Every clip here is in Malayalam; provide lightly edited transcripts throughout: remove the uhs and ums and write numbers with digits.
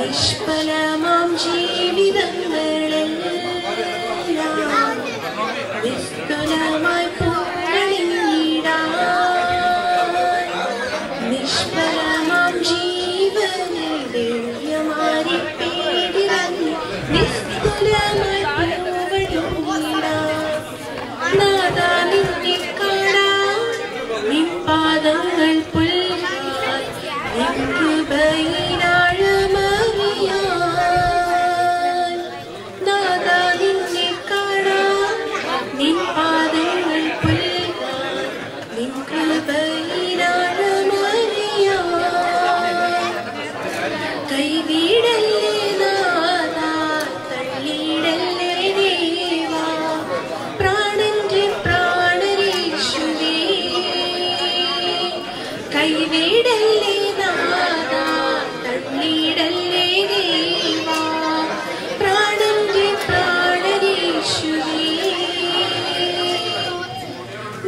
നിഷ്ഫലമാം ജീവിതങ്ങളെല്ലാം നിസ്തുലമായി പൂക്കളിടാൻ നിഷ്ഫലമാം ജീവനിൽ ദിവ്യമാരി പേടിറങ്ങി നിസ്തുലമായി പൂവണിടാൻ നാദാ നിന്നെ കാണാൻ നിൻ പാദങ്ങൾ പുൽകാൻ നിൻ കൃപയിലാഴമറിയാൻ നാദാ നിന്നെ കാണാൻ നിൻ പാദങ്ങൾ പുൽകാൻ നിൻ കൃപയിലാഴമറിയാൻ കൈവിടല്ലേ നാദാ തള്ളിയിടല്ലേ ദേവാ പ്രാണന്റെ പ്രാണരേശുവേ കൈവിടല്ലേ നാദാ തള്ളിയിടല്ലേ ദേവാ പ്രാണന്റെ പ്രാണരേശുവേ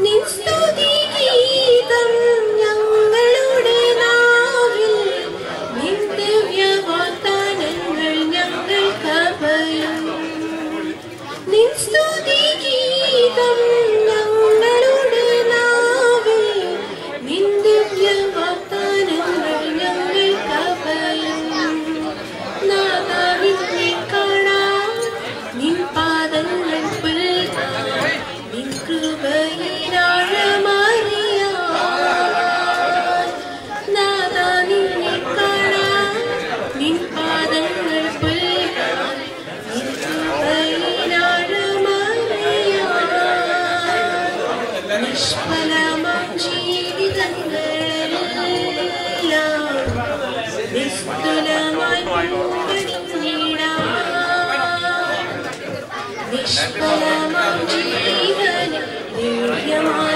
നിൻ സ്തുതിഗീതം ഞങ്ങളുടെ നാവിൽ നിൻ ദിവ്യവാഗ്ദാനങ്ങൾ ഞങ്ങൾക്കഭയം നിൻ സ്തുതിഗീതം ഞങ്ങളുടെ നാവിൽ നിൻ ദിവ്യവാഗ്ദാനങ്ങൾ ഞങ്ങൾക്കഭയം നാദാ നിന്നെ കാണാൻ നിൻ പാദങ്ങൾ പുൽകാൻ നിൻ കൃപയിലാഴമറിയാൻ നാദാ നിന്നെ കാണാൻ നിൻ പാദങ്ങൾ പുൽകാൻ നിൻ കൃപയിലാഴമറിയാൻ നിഷ്ഫലമാം ജീവിതങ്ങളെല്ലാം നിസ്തുലമായി പൂവണിടാൻ നിഷ്ഫലമാം ജീവനിൽ ദിവ്യമായി